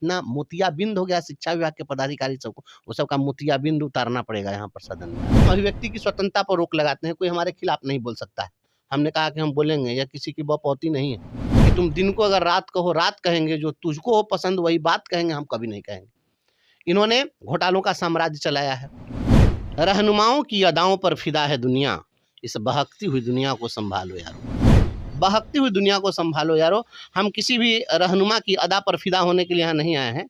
इतना मोतियाबिंद हो गया शिक्षा विभाग के पदाधिकारी सबको, वो सबका मोतियाबिंद उतारना पड़ेगा यहाँ पर सदन में। अभिव्यक्ति की स्वतंत्रता पर रोक लगाते हैं, कोई हमारे खिलाफ नहीं बोल सकता है। हमने कहा कि हम बोलेंगे, या किसी की बपौती नहीं है कि तुम दिन को अगर रात कहो रात कहेंगे, जो तुझको हो पसंद वही बात कहेंगे, हम कभी नहीं कहेंगे। इन्होंने घोटालों का साम्राज्य चलाया है। रहनुमाओं की अदाओं पर फिदा है दुनिया, इस बहकती हुई दुनिया को संभालो यारो। बहकती हुई दुनिया को संभालो यारो। हम किसी भी रहनुमा की अदा पर फिदा होने के लिए यहाँ नहीं आए हैं।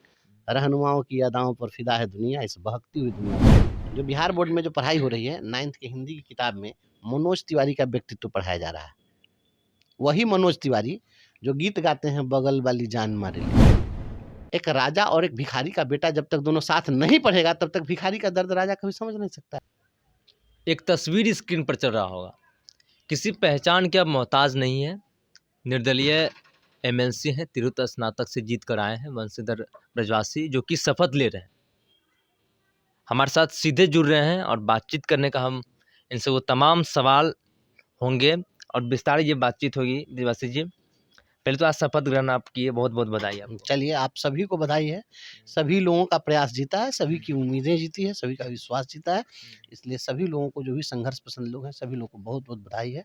रहनुमाओं की अदाओं पर फिदा है दुनिया, इस बहकती हुई दुनिया को। जो बिहार बोर्ड में जो पढ़ाई हो रही है 9th की हिंदी की किताब में मनोज तिवारी का व्यक्तित्व पढ़ाया जा रहा है। वही मनोज तिवारी जो गीत गाते हैं बगल वाली जान मारे ली। एक राजा और एक भिखारी का बेटा जब तक दोनों साथ नहीं पढ़ेगा तब तक भिखारी का दर्द राजा कभी समझ नहीं सकता। एक तस्वीर स्क्रीन पर चल रहा होगा, किसी पहचान के अब मोहताज नहीं है, निर्दलीय एमएलसी हैं, तिरहुत स्नातक से जीत कर आए हैं वंशीधर ब्रजवासी, जो कि शपथ ले रहे हैं। हमारे साथ सीधे जुड़ रहे हैं और बातचीत करने का हम इनसे वो तमाम सवाल होंगे और विस्तार ये बातचीत होगी। ब्रजवासी जी, पहले तो आज शपथ ग्रहण आप किए, बहुत बहुत बधाई आपको। चलिए, आप सभी को बधाई है। सभी लोगों का प्रयास जीता है, सभी की उम्मीदें जीती है, सभी का विश्वास जीता है। इसलिए सभी लोगों को, जो भी संघर्ष पसंद लोग हैं, सभी लोगों को बहुत बहुत बधाई है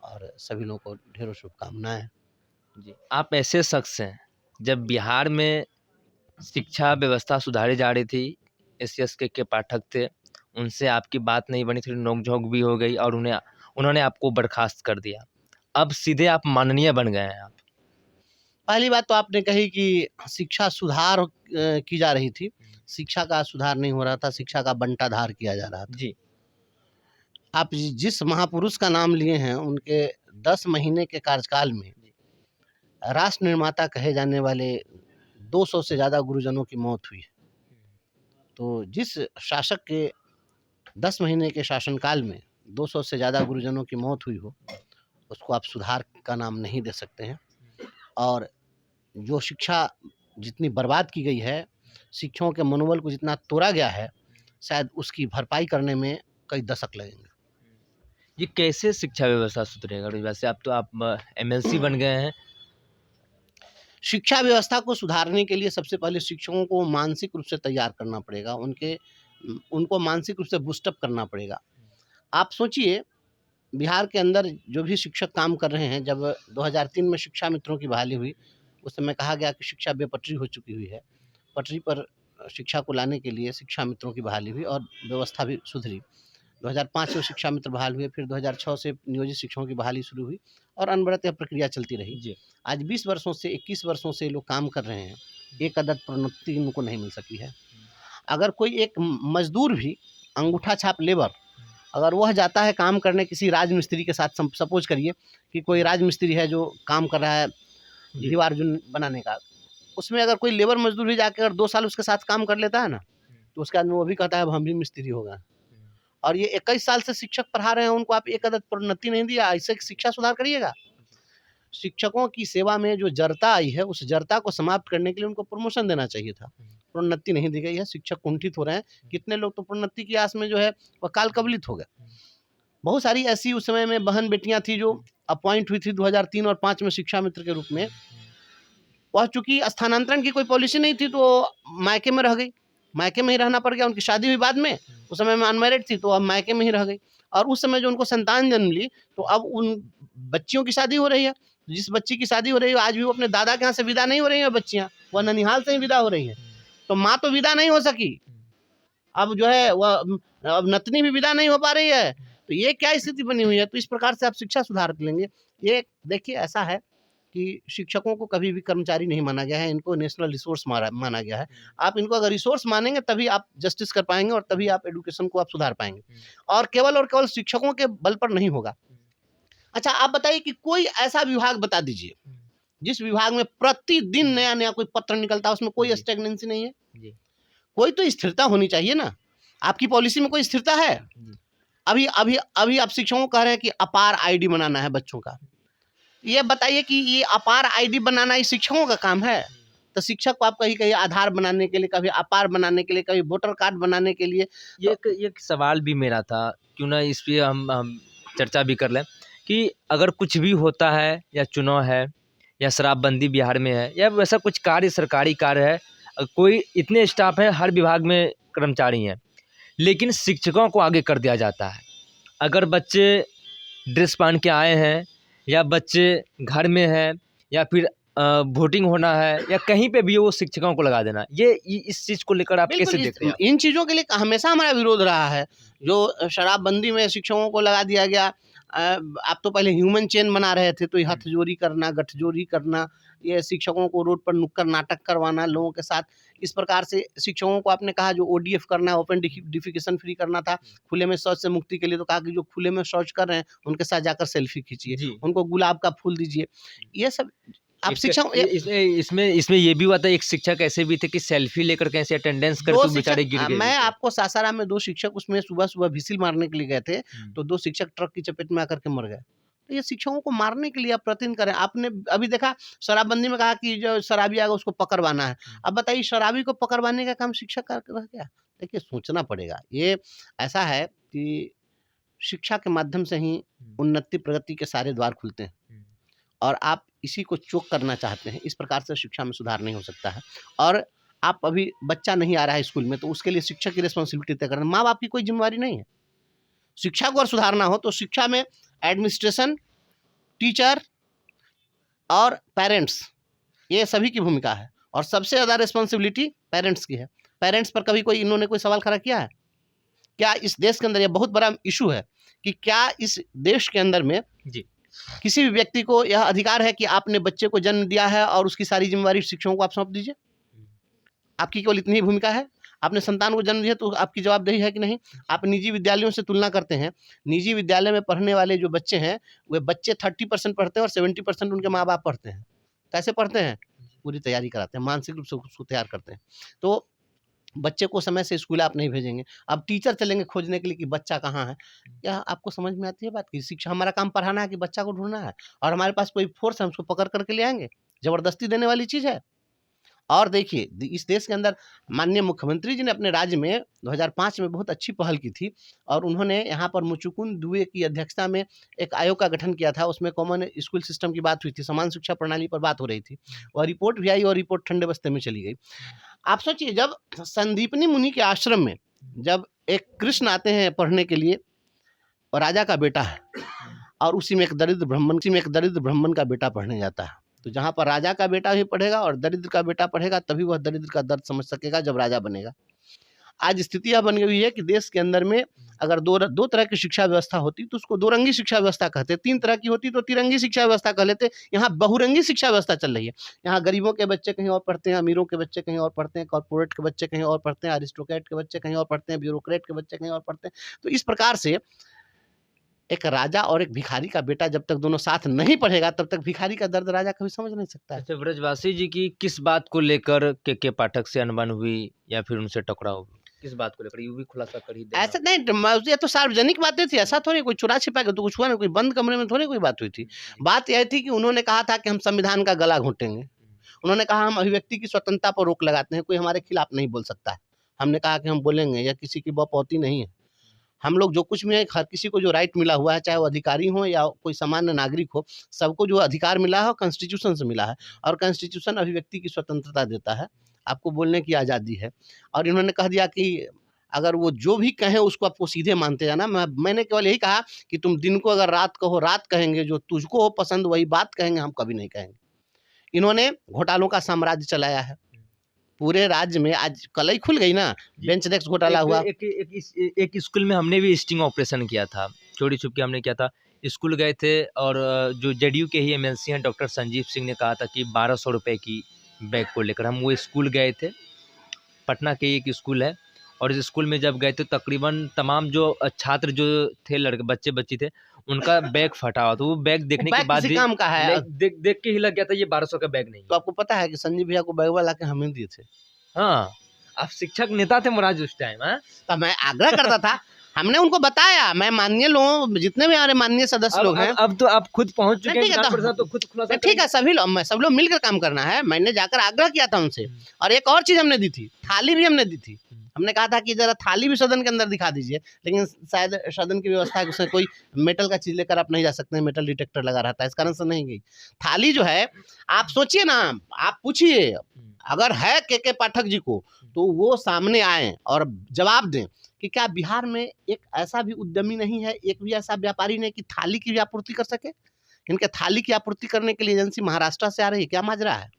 और सभी लोगों को ढेरों शुभकामनाएं हैं। जी, आप ऐसे शख्स हैं, जब बिहार में शिक्षा व्यवस्था सुधारी जा रही थी, एस के पाठक थे, उनसे आपकी बात नहीं बनी, थोड़ी नोक-झोंक भी हो गई और उन्होंने आपको बर्खास्त कर दिया। अब सीधे आप माननीय बन गए हैं आप। पहली बात तो आपने कही कि शिक्षा सुधार की जा रही थी। शिक्षा का सुधार नहीं हो रहा था, शिक्षा का बंटाधार किया जा रहा था। जी। आप जिस महापुरुष का नाम लिए हैं, उनके 10 महीने के कार्यकाल में राष्ट्र निर्माता कहे जाने वाले 200 से ज़्यादा गुरुजनों की मौत हुई है। तो जिस शासक के 10 महीने के शासनकाल में 200 से ज़्यादा गुरुजनों की मौत हुई हो, उसको आप सुधार का नाम नहीं दे सकते हैं। और जो शिक्षा जितनी बर्बाद की गई है, शिक्षकों के मनोबल को जितना तोड़ा गया है, शायद उसकी भरपाई करने में कई दशक लगेंगे। ये कैसे शिक्षा व्यवस्था सुधरेगा? वैसे आप एमएलसी बन गए हैं। शिक्षा व्यवस्था को सुधारने के लिए सबसे पहले शिक्षकों को मानसिक रूप से तैयार करना पड़ेगा, उनको मानसिक रूप से बूस्ट अप करना पड़ेगा। आप सोचिए, बिहार के अंदर जो भी शिक्षक काम कर रहे हैं, जब 2003 में शिक्षा मित्रों की बहाली हुई, उस समय कहा गया कि शिक्षा बेपटरी हो चुकी हुई है। पटरी पर शिक्षा को लाने के लिए शिक्षा मित्रों की बहाली हुई और व्यवस्था भी सुधरी। 2005 में शिक्षा मित्र बहाल हुए, फिर 2006 से नियोजित शिक्षकों की बहाली शुरू हुई और अनवरत यह प्रक्रिया चलती रही। जी। आज 20 वर्षों से 21 वर्षों से लोग काम कर रहे हैं, एक अदद प्रोन्नति इनको नहीं मिल सकी है। अगर कोई एक मजदूर भी, अंगूठा छाप लेबर, अगर वह जाता है काम करने किसी राजमिस्त्री के साथ, सपोज करिए कि कोई राजमिस्त्री है जो काम कर रहा है दीवार जो बनाने का, उसमें अगर कोई लेबर मजदूर भी जाकर अगर 2 साल उसके साथ काम कर लेता है ना, तो उसके बाद वो भी कहता है अब हम भी मिस्त्री होगा। और ये 21 साल से शिक्षक पढ़ा रहे हैं, उनको आप एक अदद प्रोन्नति नहीं दिया, ऐसे शिक्षा सुधार करिएगा? शिक्षकों की सेवा में जो जड़ता आई है, उस जड़ता को समाप्त करने के लिए उनको प्रमोशन देना चाहिए था। प्रोन्नति नहीं दी गई है, शिक्षक कुंठित हो रहे हैं। कितने लोग तो प्रोन्नति की आस में जो है वह काल कवलित हो गए। बहुत सारी ऐसी उस समय में बहन बेटियां थी जो अपॉइंट हुई थी 2003 और 5 में शिक्षा मित्र के रूप में। वह चूंकि स्थानांतरण की कोई पॉलिसी नहीं थी, तो मायके में रह गई, मायके में ही रहना पड़ गया। उनकी शादी हुई बाद में, उस समय में अनमैरिड थी, तो अब मायके में ही रह गई। और उस समय जो उनको संतान जन्म ली, तो अब उन बच्चियों की शादी हो रही है। जिस बच्ची की शादी हो रही है, आज भी वो अपने दादा के यहाँ से विदा नहीं हो रही है बच्चियाँ, वह ननिहाल से ही विदा हो रही है। तो माँ तो विदा नहीं हो सकी, अब जो है वह अब नतनी भी विदा नहीं हो पा रही है। तो ये क्या स्थिति बनी हुई है? तो इस प्रकार से आप शिक्षा सुधार लेंगे। ये देखिए, ऐसा है कि शिक्षकों को कभी भी कर्मचारी नहीं माना गया है, इनको नेशनल रिसोर्स माना गया है। आप इनको अगर रिसोर्स मानेंगे तभी आप जस्टिस कर पाएंगे और तभी आप एडुकेशन को आप सुधार पाएंगे, और केवल शिक्षकों के बल पर नहीं होगा। अच्छा, आप बताइए कि कोई ऐसा विभाग बता दीजिए जिस विभाग में प्रतिदिन नया नया कोई पत्र निकलता है, उसमें कोई स्टेगनेंसी नहीं है। कोई तो स्थिरता होनी चाहिए ना। आपकी पॉलिसी में कोई स्थिरता है? अभी अभी अभी आप शिक्षकों को कह रहे हैं कि अपार आईडी बनाना है बच्चों का। ये बताइए कि ये अपार आईडी बनाना ही शिक्षकों का काम है? तो शिक्षक को आप कहीं आधार बनाने के लिए, कभी अपार बनाने के लिए, कभी वोटर कार्ड बनाने के लिए। ये एक सवाल भी मेरा था, क्यों ना इस पे हम चर्चा भी कर लें कि अगर कुछ भी होता है, या चुनाव है, या शराबबंदी बिहार में है, या वैसा कुछ कार्य सरकारी कार्य है, कोई इतने स्टाफ हैं, हर विभाग में कर्मचारी हैं, लेकिन शिक्षकों को आगे कर दिया जाता है। अगर बच्चे ड्रेस पहन के आए हैं या बच्चे घर में हैं या फिर वोटिंग होना है या कहीं पे भी वो शिक्षकों को लगा देना, ये इस चीज़ को लेकर आप कैसे देखते हैं? इन चीज़ों के लिए हमेशा हमारा विरोध रहा है। जो शराबबंदी में शिक्षकों को लगा दिया गया, आप तो पहले ह्यूमन चेन बना रहे थे, तो ये हथजोड़ी करना, गठजोड़ी करना, ये शिक्षकों को रोड पर नुक्कड़ नाटक करवाना लोगों के साथ, इस प्रकार से शिक्षकों को आपने कहा जो ओडीएफ करना, ओपन डिफिकेशन फ्री करना था, खुले में शौच से मुक्ति के लिए, तो कहा कि जो खुले में शौच कर रहे हैं उनके साथ जाकर सेल्फी खींचिए, उनको गुलाब का फूल दीजिए। ये सब आप शिक्षा इसमें ये भी हुआ था, एक शिक्षक ऐसे भी थे कि सेल्फी लेकर कैसे अटेंडेंस करके तो बेचारे गिर गए। मैं आपको सासाराम में 2 शिक्षक उसमें सुबह विसिल मारने के लिए गए थे, तो 2 शिक्षक ट्रक की चपेट में आकर के मर गए। तो ये शिक्षकों को मारने के लिए आप प्रतिदिन करें। आपने अभी देखा शराबबंदी में कहा कि जो शराबी आएगा उसको पकड़वाना है। अब बताइए शराबी को पकड़वाने का काम शिक्षक का रह गया? देखिए सोचना पड़ेगा। ये ऐसा है कि शिक्षा के माध्यम से ही उन्नति प्रगति के सारे द्वार खुलते हैं, और आप इसी को चोक करना चाहते हैं। इस प्रकार से शिक्षा में सुधार नहीं हो सकता है। और आप अभी बच्चा नहीं आ रहा है स्कूल में, तो उसके लिए शिक्षक की रिस्पॉन्सिबिलिटी तय करना, माँ बाप की कोई जिम्मेवारी नहीं है। शिक्षा को अगर सुधारना हो तो शिक्षा में एडमिनिस्ट्रेशन, टीचर और पेरेंट्स, ये सभी की भूमिका है, और सबसे ज़्यादा रिस्पॉन्सिबिलिटी पेरेंट्स की है। पेरेंट्स पर कभी कोई इन्होंने कोई सवाल खड़ा किया है? क्या इस देश के अंदर, यह बहुत बड़ा इशू है कि क्या इस देश के अंदर में किसी भी व्यक्ति को यह अधिकार है कि आपने बच्चे को जन्म दिया है और उसकी सारी जिम्मेवारी शिक्षकों को आप सौंप दीजिए? आपकी केवल इतनी ही भूमिका है? आपने संतान को जन्म दिया तो आपकी जवाबदेही है कि नहीं? आप निजी विद्यालयों से तुलना करते हैं, निजी विद्यालय में पढ़ने वाले जो बच्चे हैं, वे बच्चे 30% पढ़ते हैं और 70% उनके माँ बाप पढ़ते हैं। कैसे पढ़ते हैं? पूरी तैयारी कराते हैं, मानसिक रूप से उसको तैयार करते हैं। तो बच्चे को समय से स्कूल आप नहीं भेजेंगे, अब टीचर चलेंगे खोजने के लिए कि बच्चा कहाँ है। क्या आपको समझ में आती है बात की? शिक्षा, हमारा काम पढ़ाना है कि बच्चा को ढूंढना है, और हमारे पास कोई फोर्स है उसको पकड़ करके ले आएंगे? जबरदस्ती देने वाली चीज़ है। और देखिए इस देश के अंदर माननीय मुख्यमंत्री जी ने अपने राज्य में 2005 में बहुत अच्छी पहल की थी, और उन्होंने यहाँ पर मुचुकुंद दुबे की अध्यक्षता में एक आयोग का गठन किया था। उसमें कॉमन स्कूल सिस्टम की बात हुई थी, समान शिक्षा प्रणाली पर बात हो रही थी, और रिपोर्ट भी आई और रिपोर्ट ठंडे बस्ते में चली गई। आप सोचिए, जब संदीपनी मुनि के आश्रम में जब एक कृष्ण आते हैं पढ़ने के लिए, और राजा का बेटा है, और उसी में एक दरिद्र ब्राह्मण का बेटा पढ़ने जाता है, तो जहाँ पर राजा का बेटा भी पढ़ेगा और दरिद्र का बेटा पढ़ेगा, तभी वह दरिद्र का दर्द समझ सकेगा जब राजा बनेगा। आज स्थिति यह बन गई है कि देश के अंदर में अगर दो तरह की शिक्षा व्यवस्था होती तो उसको दो रंगी शिक्षा व्यवस्था कहते, 3 तरह की होती तो तिरंगी शिक्षा व्यवस्था कह लेते। यहाँ बहुरंगी शिक्षा व्यवस्था चल रही है। यहाँ गरीबों के बच्चे कहीं और पढ़ते हैं, अमीरों के बच्चे कहीं और पढ़ते हैं, कॉर्पोरेट के बच्चे कहीं और पढ़ते हैं, अरिस्टोक्रेट के बच्चे कहीं और पढ़ते हैं, ब्यूरोक्रेट के बच्चे कहीं और पढ़ते हैं। तो इस प्रकार से एक राजा और एक भिखारी का बेटा जब तक दोनों साथ नहीं पढ़ेगा, तब तक भिखारी का दर्द राजा कभी समझ नहीं सकता है। अच्छा, ब्रजवासी जी की किस बात को लेकर के पाठक से अनबन हुई या फिर उनसे टकराव हुई? किस बात को लेकर? ये भी खुलासा कर ही देना। ऐसा नहीं, ये तो सार्वजनिक बातें थी, ऐसा थोड़ी कोई चुरा छिपा के तो कुछ हुआ नहीं, कोई बंद कमरे में थोड़ी कोई बात हुई थी। बात यह थी कि उन्होंने कहा था कि हम संविधान का गला घोंटेंगे। उन्होंने कहा हम अभिव्यक्ति की स्वतंत्रता पर रोक लगाते हैं, कोई हमारे खिलाफ नहीं बोल सकता है। हमने कहा कि हम बोलेंगे, या किसी की बपौती नहीं है। हम लोग जो कुछ भी है, हर किसी को जो राइट मिला हुआ है, चाहे वो अधिकारी हो या कोई सामान्य नागरिक हो, सबको जो अधिकार मिला है कॉन्स्टिट्यूशन से मिला है, और कॉन्स्टिट्यूशन अभिव्यक्ति की स्वतंत्रता देता है, आपको बोलने की आज़ादी है। और इन्होंने कह दिया कि अगर वो जो भी कहें उसको आपको सीधे मानते जाना। मैंने केवल यही कहा कि तुम दिन को अगर रात कहो रात कहेंगे, जो तुझको हो पसंद वही बात कहेंगे, हम कभी नहीं कहेंगे। इन्होंने घोटालों का साम्राज्य चलाया है पूरे राज्य में। आज कल ही खुल गई ना, बेंच डेस्क घोटाला हुआ। एक स्कूल में हमने भी स्टिंग ऑपरेशन किया था, चोरी छुप के हमने किया था। स्कूल गए थे और जो जेडीयू के ही एमएलसी हैं डॉक्टर संजीव सिंह ने कहा था कि 1200 रुपये की बैग को लेकर हम वो स्कूल गए थे। पटना के एक स्कूल है, और इस स्कूल में जब गए तो तकरीबन तमाम जो छात्र जो थे, लड़के बच्चे बच्ची थे, उनका बैग फटा हुआ। तो वो बैग देखने के बाद काम का है, देख के ही लग गया था ये 1200 का बैग नहीं। तो आपको पता है कि संजीव भैया को बैग वाला के हमें दिए थे। हाँ, आप शिक्षक नेता थे महाराज उस टाइम। तो मैं आग्रह करता था, हमने उनको बताया। मैं माननीय लोगों, जितने भी हमारे माननीय सदस्य लोग हैं, अब तो आप खुद पहुंच चुके हैं, तो खुद खुलासा। ठीक है, सब लोग मिलकर काम करना है। मैंने जाकर आग्रह किया था उनसे, और एक और चीज हमने दी थी, थाली भी हमने दी थी। हमने कहा था कि जरा थाली भी सदन के अंदर दिखा दीजिए, लेकिन शायद सदन की व्यवस्था है कि उसमें कोई मेटल का चीज लेकर आप नहीं जा सकते हैं, मेटल डिटेक्टर लगा रहता है, इस कारण से नहीं गई। थाली जो है, आप सोचिए ना, आप पूछिए अगर है के पाठक जी को, तो वो सामने आए और जवाब दें कि क्या बिहार में एक ऐसा भी उद्यमी नहीं है, एक भी ऐसा व्यापारी नहीं कि थाली की भी आपूर्ति कर सके। इनके थाली की आपूर्ति करने के लिए एजेंसी महाराष्ट्र से आ रही है, क्या माजरा है?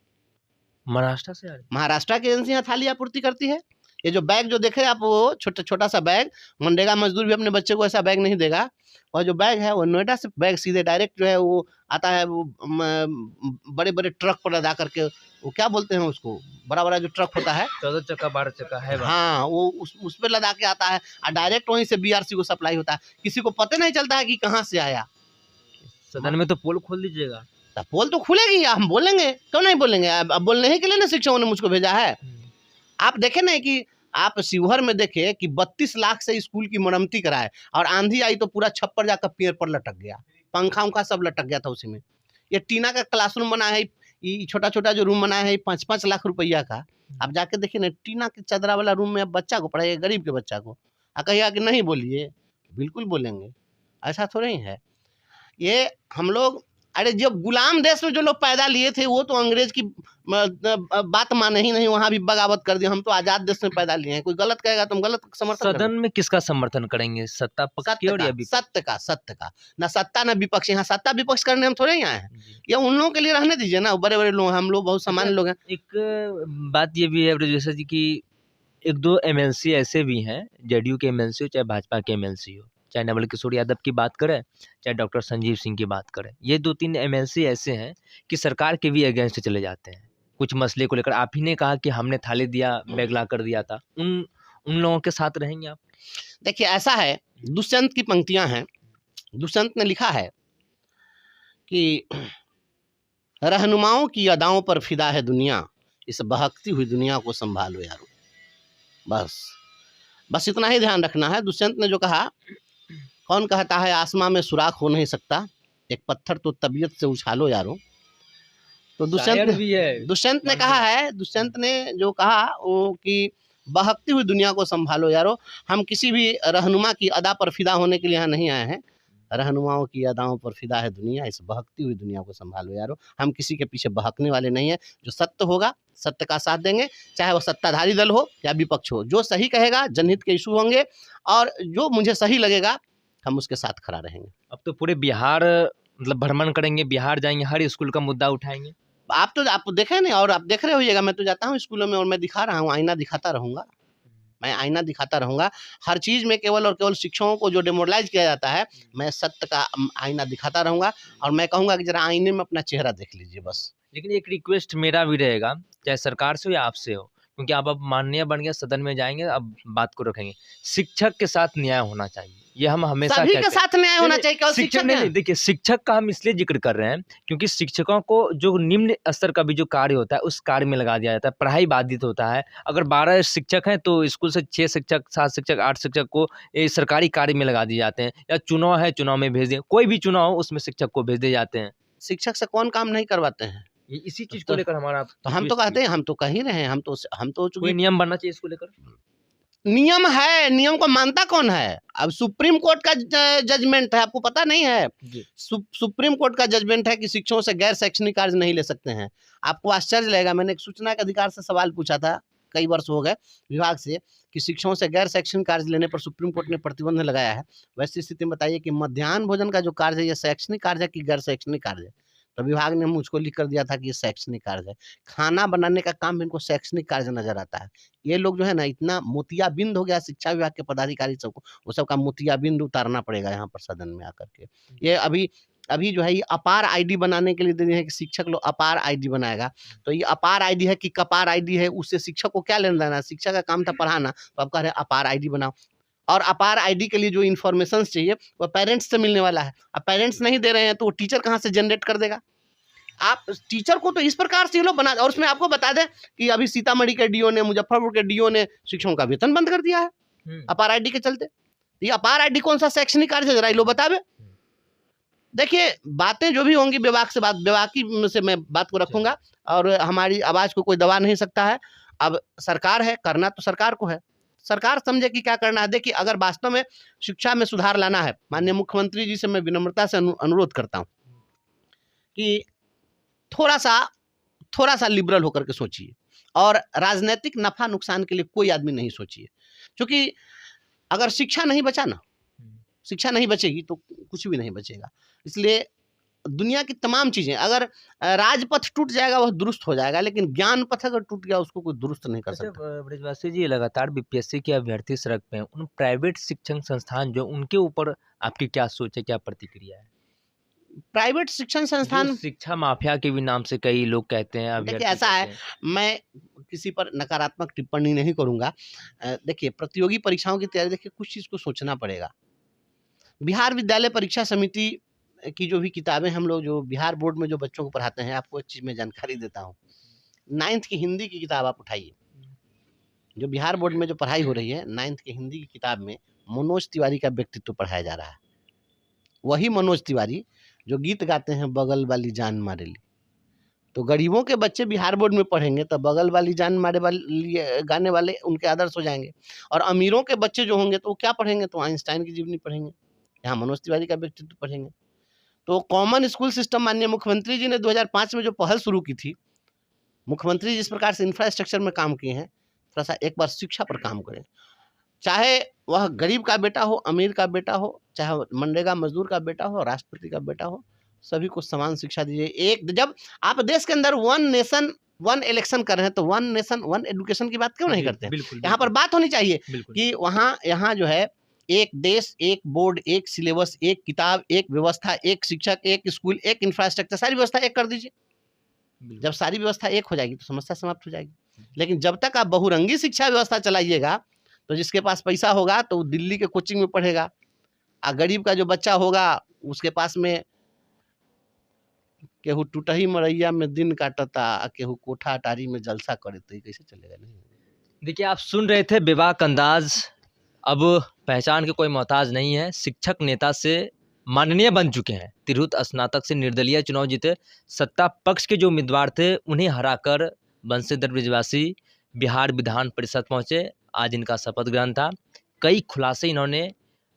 महाराष्ट्र से आ रही महाराष्ट्र की एजेंसी यहाँ थाली आपूर्ति करती है। ये जो बैग जो देखे आप, वो छोटा सा बैग, मनरेगा मजदूर भी अपने बच्चे को ऐसा बैग नहीं देगा। और जो बैग है वो नोएडा से बैग सीधे डायरेक्ट जो है वो आता है, वो बड़े बड़े ट्रक पर लदा करके, वो क्या बोलते हैं उसको, बड़ा बड़ा जो ट्रक होता है, 14 चक्का 12 चक्का है बा। हाँ, वो उस पर लदा के आता है और डायरेक्ट वहीं से बीआरसी को सप्लाई होता है। किसी को पता नहीं चलता है कि कहाँ से आया। सदन में तो पोल खोल दीजिएगा। तो पोल तो खुलेगी, हम बोलेंगे, क्यों नहीं बोलेंगे? अब बोलने ही के लिए ना शिक्षकों ने मुझको भेजा है। आप देखे ना कि आप शिवहर में देखे कि 32 लाख से स्कूल की मरम्मती कराए, और आंधी आई तो पूरा छप्पर जाकर पेड़ पर लटक गया, पंखा उंखा सब लटक गया था उसी में। ये टीना का क्लासरूम बना है, ये छोटा छोटा जो रूम बना है 5-5 लाख रुपया का। आप जाके देखिए ना, टीना के चदरा वाला रूम में अब बच्चा को पढ़ाइए, गरीब के बच्चा को, कहिएगा कि नहीं बोलिए, बिल्कुल बोलेंगे। ऐसा थोड़ा ही है। ये हम लोग, अरे जब गुलाम देश में जो लोग पैदा लिए थे वो तो अंग्रेज की बात माने ही नहीं, वहां भी बगावत कर दिया। हम तो आजाद देश में पैदा लिए हैं, कोई गलत कहेगा तो हम गलत समर्थन सदन में किसका समर्थन करेंगे, सत्ता पक्ष की और या विपक्ष? सत्य का, ना सत्ता ना विपक्ष। यहाँ सत्ता विपक्ष करने हम थोड़े ही आए हैं, जी। ये उन लोगों के लिए रहने दीजिए ना, बड़े बड़े लोग, हम लोग बहुत सामान्य लोग हैं। एक बात ये भी है ब्रजेश जी कि 1-2 एमएलसी ऐसे भी हैं, जेडीयू के एमएलसी हो चाहे भाजपा के एमएलसी हो, चाहे नवल किशोर यादव की बात करें चाहे डॉक्टर संजीव सिंह की बात करें, ये 2-3 एमएलसी ऐसे हैं कि सरकार के भी अगेंस्ट चले जाते हैं कुछ मसले को लेकर। आप ही ने कहा कि हमने थाली दिया, बैग ला कर दिया था, उन लोगों के साथ रहेंगे आप? देखिए ऐसा है, दुष्यंत की पंक्तियां हैं। दुष्यंत ने लिखा है कि रहनुमाओं की अदाओं पर फिदा है दुनिया, इस बहकती हुई दुनिया को संभालो यारो। बस इतना ही ध्यान रखना है। दुष्यंत ने जो कहा, कौन कहता है आसमां में सुराख हो नहीं सकता, एक पत्थर तो तबीयत से उछालो यारो। तो दुष्यंत ने कहा है, दुष्यंत ने जो कहा वो कि बहकती हुई दुनिया को संभालो यारो। हम किसी भी रहनुमा की अदा पर फिदा होने के लिए यहाँ नहीं आए हैं। रहनुमाओं की अदाओं पर फिदा है दुनिया, इस बहकती हुई दुनिया को संभालो यारो। हम किसी के पीछे बहकने वाले नहीं हैं। जो सत्य होगा, सत्य का साथ देंगे, चाहे वो सत्ताधारी दल हो या विपक्ष हो। जो सही कहेगा, जनहित के इशू होंगे, और जो मुझे सही लगेगा हम उसके साथ खड़ा रहेंगे। अब तो पूरे बिहार मतलब भ्रमण करेंगे, बिहार जाएंगे, हर स्कूल का मुद्दा उठाएंगे। आप देखे नहीं, और आप देख रहे होइएगा, मैं तो जाता हूँ स्कूलों में और मैं दिखा रहा हूँ, आईना दिखाता रहूँगा, मैं आईना दिखाता रहूँगा। हर चीज़ में केवल और केवल शिक्षकों को जो डिमोरलाइज किया जाता है, मैं सत्य का आईना दिखाता रहूँगा। और मैं कहूँगा कि जरा आईने में अपना चेहरा देख लीजिए बस। लेकिन एक रिक्वेस्ट मेरा भी रहेगा, चाहे सरकार से हो या आपसे हो, क्योंकि आप अब माननीय बन गए, सदन में जाएंगे, अब बात को रखेंगे। शिक्षक के साथ न्याय होना चाहिए, ये हम हमेशा सभी कहते के साथ न्याय होना चाहिए, केवल शिक्षक नहीं, देखिए शिक्षक का हम इसलिए जिक्र कर रहे हैं क्योंकि शिक्षकों को जो निम्न स्तर का भी जो कार्य होता है उस कार्य में लगा दिया जाता है, पढ़ाई बाधित होता है। अगर 12 शिक्षक हैं तो स्कूल से 6 शिक्षक, 7 शिक्षक, 8 शिक्षक को सरकारी कार्य में लगा दिए जाते हैं, या चुनाव है चुनाव में भेज दें, कोई भी चुनाव हो उसमें शिक्षक को भेज दिए जाते हैं। शिक्षक से कौन काम नहीं करवाते हैं? इसी चीज को लेकर हमारा तो हम तो कहते हैं, हम तो कह ही रहे हैं, हम तो कोई नियम बनना चाहिए इसको लेकर। नियम है, नियम को मानता कौन है? अब सुप्रीम कोर्ट का जजमेंट है, आपको पता नहीं है? सुप्रीम कोर्ट का जजमेंट है कि शिक्षकों से गैर शैक्षणिक कार्य नहीं ले सकते हैं। आपको आश्चर्य लगेगा, मैंने एक सूचना के अधिकार से सवाल पूछा था कई वर्ष हो गए विभाग से कि शिक्षकों से गैर शैक्षणिक कार्य लेने पर सुप्रीम कोर्ट ने प्रतिबंध लगाया है। वैसी स्थिति में बताइए कि मध्याह्न भोजन का जो कार्य है, ये शैक्षणिक कार्य है कि गैर शैक्षणिक कार्य है? तो विभाग ने मुझको लिख कर दिया था कि ये शैक्षणिक कार्य है। खाना बनाने का काम इनको शैक्षणिक कार्य नजर आता है। ये लोग जो है ना, इतना मोतियाबिंद हो गया शिक्षा विभाग के पदाधिकारी सबको, वो सबका मोतियाबिंद उतारना पड़ेगा यहाँ पर सदन में आकर के। ये अभी जो है ये अपार आईडी बनाने के लिए दे दिए हैं कि शिक्षक लोग अपार आईडी बनाएगा। तो ये अपार आईडी है कि कपार आईडी है, उससे शिक्षक को क्या लेना देना? शिक्षक का काम था पढ़ाना, तो आप कह रहे हैं अपार आईडी बनाओ। और अपार आईडी के लिए जो इन्फॉर्मेशन चाहिए वो पेरेंट्स से मिलने वाला है। अब पेरेंट्स नहीं दे रहे हैं तो वो टीचर कहाँ से जनरेट कर देगा? आप टीचर को तो इस प्रकार से ये लोग बना, और उसमें आपको बता दें कि अभी सीतामढ़ी के डीओ ने, मुजफ्फरपुर के डीओ ने शिक्षकों का वेतन बंद कर दिया है अपार आईडी के चलते। ये अपार आईडी कौन सा शैक्षणिक कार्य है, जरा ये लोग बतावे। देखिए बातें जो भी होंगी बेबाकी से मैं बात को रखूंगा, और हमारी आवाज को कोई दबा नहीं सकता है। अब सरकार है, करना तो सरकार को है, सरकार समझे कि क्या करना है। देखिए अगर वास्तव में शिक्षा में सुधार लाना है, माननीय मुख्यमंत्री जी से मैं विनम्रता से अनुरोध करता हूँ कि थोड़ा सा लिबरल होकर के सोचिए। और राजनीतिक नफा नुकसान के लिए कोई आदमी नहीं सोचिए, क्योंकि अगर शिक्षा नहीं बचा ना, शिक्षा नहीं बचेगी तो कुछ भी नहीं बचेगा। इसलिए दुनिया की तमाम चीजें, अगर राजपथ टूट जाएगा वह दुरुस्त हो जाएगा, लेकिन ज्ञान पथ अगर टूट गया उसको कोई दुरुस्त नहीं कर अच्छा सकता। ब्रजवासी जी, लगातार बीपीएससी के अभ्यर्थी सड़क पे हैं, उन प्राइवेट शिक्षण संस्थान जो उनके ऊपर आपकी क्या सोच है, क्या प्रतिक्रिया है? प्राइवेट शिक्षण जो संस्थान, शिक्षा माफिया के भी नाम से कई लोग कहते हैं, देखिए अभ्यर्थी ऐसा है, कहते हैं। मैं किसी पर नकारात्मक टिप्पणी नहीं करूंगा। देखिए प्रतियोगी परीक्षाओं की तैयारी, देखिए कुछ चीज को सोचना पड़ेगा। बिहार विद्यालय परीक्षा समिति की जो भी किताबें हम लोग जो बिहार बोर्ड में जो बच्चों को पढ़ाते हैं, आपको एक चीज मैं जानकारी देता हूँ। 9th की हिंदी की किताब आप उठाइए, जो बिहार बोर्ड में जो पढ़ाई हो रही है 9th की हिंदी की किताब में मनोज तिवारी का व्यक्तित्व पढ़ाया जा रहा है। वही मनोज तिवारी जो गीत गाते हैं बगल वाली जान मारे ली। तो गरीबों के बच्चे बिहार बोर्ड में पढ़ेंगे तो बगल वाली जान मारे वाली गाने वाले उनके आदर्श हो जाएंगे, और अमीरों के बच्चे जो होंगे तो वो क्या पढ़ेंगे, तो आइंस्टाइन की जीवनी पढ़ेंगे, यहाँ मनोज तिवारी का व्यक्तित्व पढ़ेंगे। तो कॉमन स्कूल सिस्टम माननीय मुख्यमंत्री जी ने 2005 में जो पहल शुरू की थी, मुख्यमंत्री जिस प्रकार से इंफ्रास्ट्रक्चर में काम किए हैं, थोड़ा सा एक बार शिक्षा पर काम करें। चाहे वह गरीब का बेटा हो, अमीर का बेटा हो, चाहे मनरेगा मजदूर का बेटा हो, राष्ट्रपति का बेटा हो, सभी को समान शिक्षा दीजिए। एक जब आप देश के अंदर वन नेशन वन इलेक्शन कर रहे हैं तो वन नेशन वन एजुकेशन की बात क्यों नहीं करते हैं? बिल्कुल यहाँ पर बात होनी चाहिए बिल्कुल। कि यहाँ जो है एक देश, एक बोर्ड, एक सिलेबस, एक किताब, एक व्यवस्था, एक शिक्षक, एक स्कूल, एक इंफ्रास्ट्रक्चर, सारी व्यवस्था एक कर दीजिए। जब सारी व्यवस्था एक हो जाएगी तो समस्या समाप्त हो जाएगी। लेकिन जब तक आप बहुरंगी शिक्षा व्यवस्था चलाइएगा तो जिसके पास पैसा होगा तो दिल्ली के कोचिंग में पढ़ेगा, और गरीब का जो बच्चा होगा उसके पास में केहू टूटही मरैया में दिन काटता, केहू कोठा अटारी में जलसा करे, तो ये कैसे चलेगा? नहीं। देखिए, आप सुन रहे थे बेबाक अंदाज। अब पहचान के कोई मोहताज नहीं है, शिक्षक नेता से माननीय बन चुके हैं। तिरहुत स्नातक से निर्दलीय चुनाव जीते, सत्ता पक्ष के जो उम्मीदवार थे उन्हें हराकर बंशीधर ब्रजवासी बिहार विधान परिषद पहुंचे। आज इनका शपथ ग्रहण था। कई खुलासे इन्होंने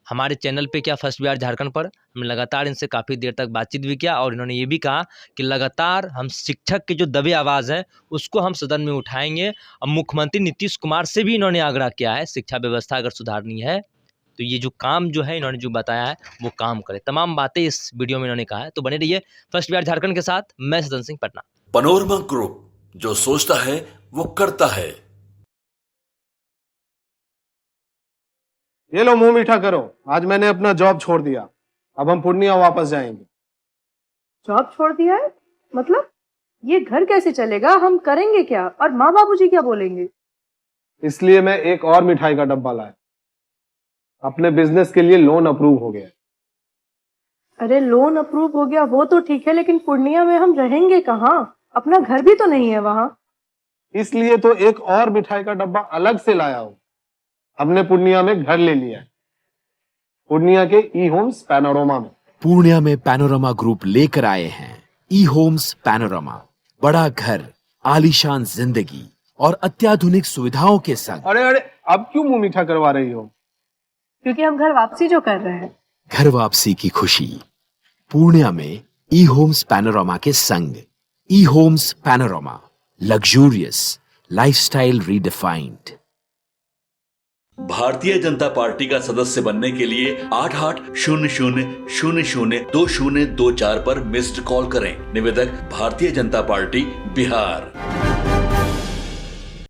हमारे चैनल पे किया फर्स्ट बिहार झारखंड पर। हमने लगातार इनसे काफ़ी देर तक बातचीत भी किया, और इन्होंने ये भी कहा कि लगातार हम शिक्षक के जो दबे आवाज़ हैं उसको हम सदन में उठाएंगे। अब मुख्यमंत्री नीतीश कुमार से भी इन्होंने आग्रह किया है, शिक्षा व्यवस्था अगर सुधारनी है तो ये जो काम जो है इन्होंने जो बताया है वो काम करे। तमाम बातें इस वीडियो में इन्होंने कहा है। तो बने रहिए फर्स्ट बिहार झारखंड के साथ। मैं सदन सिंह, पटना। पनोरमा ग्रुप, जो सोचता है वो करता है। ये लो मुंह मीठा करो, आज मैंने अपना जॉब छोड़ दिया, अब हम पूर्णिया वापस जाएंगे। जॉब छोड़ दिया है? मतलब ये घर कैसे चलेगा? हम करेंगे क्या? और माँ बाबूजी क्या बोलेंगे? इसलिए मैं एक और मिठाई का डब्बा लाया। अपने बिजनेस के लिए लोन अप्रूव हो गया। अरे लोन अप्रूव हो गया वो तो ठीक है, लेकिन पूर्णिया में हम रहेंगे कहाँ? अपना घर भी तो नहीं है वहाँ। इसलिए तो एक और मिठाई का डब्बा अलग से लाया हूँ। हमने पूर्णिया में घर ले लिया है, पूर्णिया के ई होम्स पैनोरमा में। पूर्णिया में पैनोरमा ग्रुप लेकर आए हैं ई होम्स पैनोरमा। बड़ा घर, आलीशान जिंदगी और अत्याधुनिक सुविधाओं के संग। अरे अरे, अब क्यों मुंह मीठा करवा रही हो? क्योंकि हम घर वापसी जो कर रहे हैं। घर वापसी की खुशी पूर्णिया में ई होम्स पैनोरमा के संग। E homes panorama, luxurious lifestyle redefined. Bharatiya Janata party का सदस्य बनने के लिए 8800002024 पर मिस्ड कॉल करें। निवेदक भारतीय जनता पार्टी बिहार।